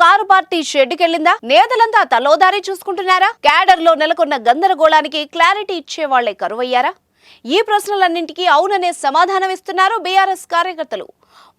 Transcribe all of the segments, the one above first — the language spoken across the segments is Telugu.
Car party షెడ్డుకెళ్లిందా? నేతలంతా తలోదారి చూసుకుంటున్నారా? క్యాడర్ లో నెలకొన్న గందరగోళానికి క్లారిటీ ఇచ్చే వాళ్లే కరువయ్యారా? ఈ ప్రశ్నలన్నింటికీ అవుననే సమాధానం ఇస్తున్నారు బీఆర్ఎస్ కార్యకర్తలు.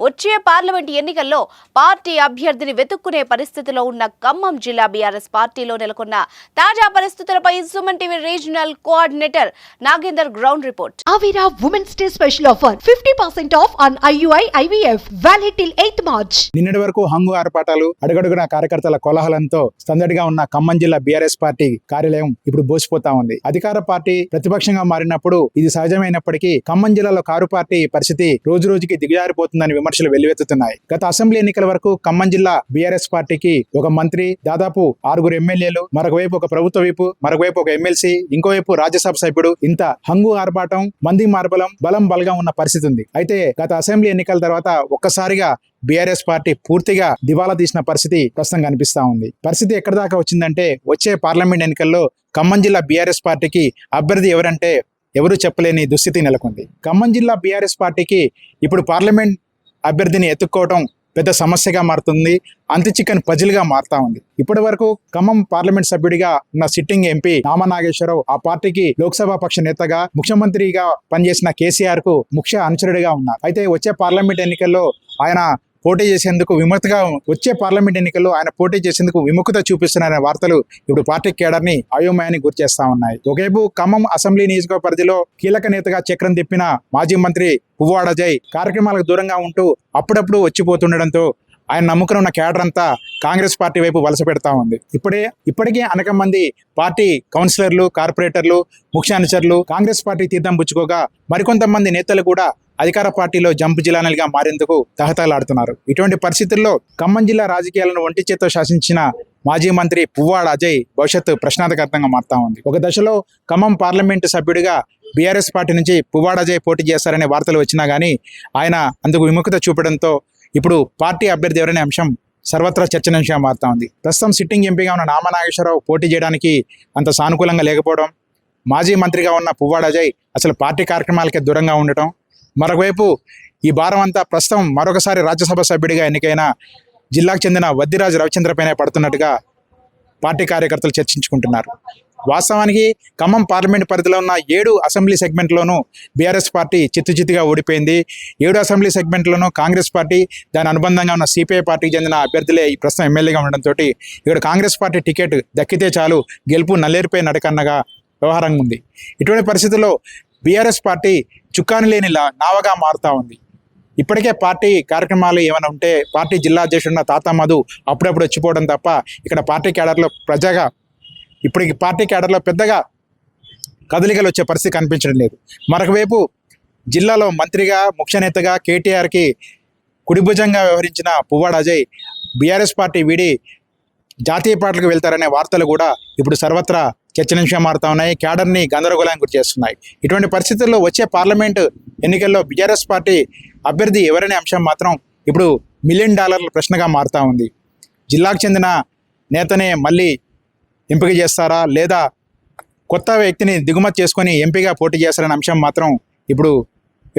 వచ్చే పార్లమెంట్ ఎన్నికల్లో పార్టీ అభ్యర్థిని వెతుక్కునే పరిస్థితిలో ఉన్న ఖమ్మం జిల్లా బీఆర్ఎస్ పార్టీలో నెలకొన్న తాజా పరిస్థితులపై Suman TV regional coordinator Nagender ground report. Avira Women's Day special offer 50% off on IUI IVF valid till 8th March. నిన్నటి వరకు హంగు ఆర్పాటాలు, అడుగడుగున కార్యకర్తల కోలాహలంతో సందడిగా ఉన్న ఖమ్మం జిల్లా బీఆర్ఎస్ పార్టీ కార్యాలయం ఇప్పుడు బోసిపోతా ఉంది. అధికార పార్టీ ప్రతిపక్షంగా మారినప్పుడు ఇది సహజమైనప్పటికీ ఖమ్మం జిల్లాలో కారు పార్టీ పరిస్థితి రోజు రోజుకి దిగజారిపోతుందని విమర్శలు వెల్లువెత్తుతున్నాయి. గత అసెంబ్లీ ఎన్నికల వరకు ఖమ్మం జిల్లా బీఆర్ఎస్ పార్టీకి ఒక మంత్రి, దాదాపు 6 ఎమ్మెల్యేలు, మరొకవైపు ఒక ప్రభుత్వ విప్, మరొకవైపు ఒక ఎమ్మెల్సీ, ఇంకోవైపు రాజ్యసభ సభ్యుడు, ఇంత హంగు ఆర్భాటం, మంది మార్బలం, బలం బలగా ఉన్న పరిస్థితి ఉంది. అయితే గత అసెంబ్లీ ఎన్నికల తర్వాత ఒక్కసారిగా బీఆర్ఎస్ పార్టీ పూర్తిగా దివాలా తీసిన పరిస్థితి ప్రస్తుతం కనిపిస్తా ఉంది. పరిస్థితి ఎక్కడి దాకా వచ్చిందంటే వచ్చే పార్లమెంట్ ఎన్నికల్లో ఖమ్మం జిల్లా బీఆర్ఎస్ పార్టీకి అభ్యర్థి ఎవరంటే ఎవరు చెప్పలేని దుస్థితి నెలకొంది. ఖమ్మం జిల్లా బీఆర్ఎస్ పార్టీకి ఇప్పుడు పార్లమెంట్ అభ్యర్థిని ఎత్తుక్కోవడం పెద్ద సమస్యగా మారుతుంది. అంతు చిక్కని పజిల్గా మారుతా ఉంది. ఇప్పటి వరకు ఖమ్మం పార్లమెంట్ సభ్యుడిగా ఉన్న సిట్టింగ్ ఎంపీ నామా నాగేశ్వరరావు ఆ పార్టీకి లోక్సభ పక్ష నేతగా, ముఖ్యమంత్రిగా పనిచేసిన కేసీఆర్ కు ముఖ్య అనుచరుడిగా ఉన్నారు. అయితే వచ్చే పార్లమెంట్ ఎన్నికల్లో ఆయన పోటీ చేసేందుకు విముఖత చూపిస్తున్నారనే వార్తలు ఇప్పుడు పార్టీ కేడర్ని అయోమయానికి గురి చేస్తా ఉన్నాయి. ఒకవైపు ఖమ్మం అసెంబ్లీ నియోజకవర్గ పరిధిలో కీలక నేతగా చక్రం తిప్పిన మాజీ మంత్రి పువ్వాడ అజయ్ కార్యక్రమాలకు దూరంగా ఉంటూ అప్పుడప్పుడు వచ్చిపోతుండడంతో ఆయన నమ్ముకుని ఉన్న కేడర్ అంతా కాంగ్రెస్ పార్టీ వైపు వలస పెడతా ఉంది. ఇప్పటికే అనేక మంది పార్టీ కౌన్సిలర్లు, కార్పొరేటర్లు, ముఖ్య అనుచరులు కాంగ్రెస్ పార్టీ తీర్థం పుచ్చుకోగా మరికొంతమంది నేతలు కూడా అధికార పార్టీలో జంపు జిల్లాలుగా మారేందుకు తహతలాడుతున్నారు. ఇటువంటి పరిస్థితుల్లో ఖమ్మం జిల్లా రాజకీయాలను ఒంటి చేత్తో శాసించిన మాజీ మంత్రి పువ్వాడ అజయ్ భవిష్యత్తు ప్రశ్నార్థకంగా మారుతా ఉంది. ఒక దశలో ఖమ్మం పార్లమెంటు సభ్యుడిగా బీఆర్ఎస్ పార్టీ నుంచి పువ్వాడ అజయ్ పోటీ చేస్తారనే వార్తలు వచ్చినా కానీ ఆయన అందుకు విముఖత చూపడంతో ఇప్పుడు పార్టీ అభ్యర్థి ఎవరనే అంశం సర్వత్రా చర్చనీయాంశంగా మారుతా ఉంది. ప్రస్తుతం సిట్టింగ్ ఎంపీగా ఉన్న నామా నాగేశ్వరరావు పోటీ చేయడానికి అంత సానుకూలంగా లేకపోవడం, మాజీ మంత్రిగా ఉన్న పువ్వాడ అజయ్ అసలు పార్టీ కార్యక్రమాలకే దూరంగా ఉండటం, మరొకవైపు ఈ భారం అంతా ప్రస్తుతం మరొకసారి రాజ్యసభ సభ్యుడిగా ఎన్నికైన జిల్లాకు చెందిన వద్దిరాజు రవిచంద్రపైనే పడుతున్నట్టుగా పార్టీ కార్యకర్తలు చర్చించుకుంటున్నారు. వాస్తవానికి ఖమ్మం పార్లమెంట్ పరిధిలో ఉన్న 7 అసెంబ్లీ సెగ్మెంట్లోనూ బీఆర్ఎస్ పార్టీ చిత్తుచిత్తుగా ఓడిపోయింది. 7 అసెంబ్లీ సెగ్మెంట్లోనూ కాంగ్రెస్ పార్టీ, దాని అనుబంధంగా ఉన్న సిపిఐ పార్టీకి చెందిన అభ్యర్థులే ఈ ప్రస్తుతం ఎమ్మెల్యేగా ఉండడంతో ఇక్కడ కాంగ్రెస్ పార్టీ టికెట్ దక్కితే చాలు గెలుపు నల్లేరుపై నడకన్నగా వ్యవహారంగా ఉంది. ఇటువంటి పరిస్థితుల్లో బీఆర్ఎస్ పార్టీ చుక్కాని లేని నావగా మారుతూ ఉంది. ఇప్పటికే పార్టీ కార్యక్రమాలు ఏమైనా ఉంటే పార్టీ జిల్లా అధ్యక్షుడున్న తాతా మధు అప్పుడప్పుడు వచ్చిపోవడం తప్ప ఇక్కడ పార్టీ క్యాడర్లో పెద్దగా కదలికలు వచ్చే పరిస్థితి కనిపించడం లేదు. మరొకవైపు జిల్లాలో మంత్రిగా, ముఖ్య నేతగా కేటీఆర్కి కుడిభుజంగా వ్యవహరించిన పువ్వాడ అజయ్ బీఆర్ఎస్ పార్టీ వీడి జాతీయ పార్టీలకు వెళ్తారనే వార్తలు కూడా ఇప్పుడు సర్వత్రా చర్చనీయాంశంగా మారుతా ఉన్నాయి. క్యాడర్ని గందరగోళానికి గురి చేస్తున్నాయి. ఇటువంటి పరిస్థితుల్లో వచ్చే పార్లమెంటు ఎన్నికల్లో బీఆర్ఎస్ పార్టీ అభ్యర్థి ఎవరనే అంశం మాత్రం ఇప్పుడు $1 మిలియన్ ప్రశ్నగా మారుతా ఉంది. జిల్లాకు చెందిన నేతనే మళ్ళీ ఎంపిక చేస్తారా, లేదా కొత్త వ్యక్తిని దిగుమతి చేసుకొని ఎంపీగా పోటీ చేస్తారనే అంశం మాత్రం ఇప్పుడు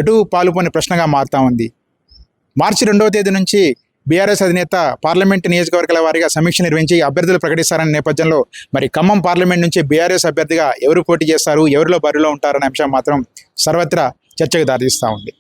ఎటు పాలుపోని ప్రశ్నగా మారుతా ఉంది. మార్చి 2వ తేదీ నుంచి బీఆర్ఎస్ అధినేత పార్లమెంటు నియోజకవర్గాల వారీగా సమీక్ష నిర్వహించి అభ్యర్థులు ప్రకటిస్తారనే నేపథ్యంలో మరి ఖమ్మం పార్లమెంట్ నుంచి బీఆర్ఎస్ అభ్యర్థిగా ఎవరు పోటీ చేస్తారు, ఎవరిలో బరిలో ఉంటారనే అంశం మాత్రం సర్వత్రా చర్చకు దారితీస్తూ ఉంది.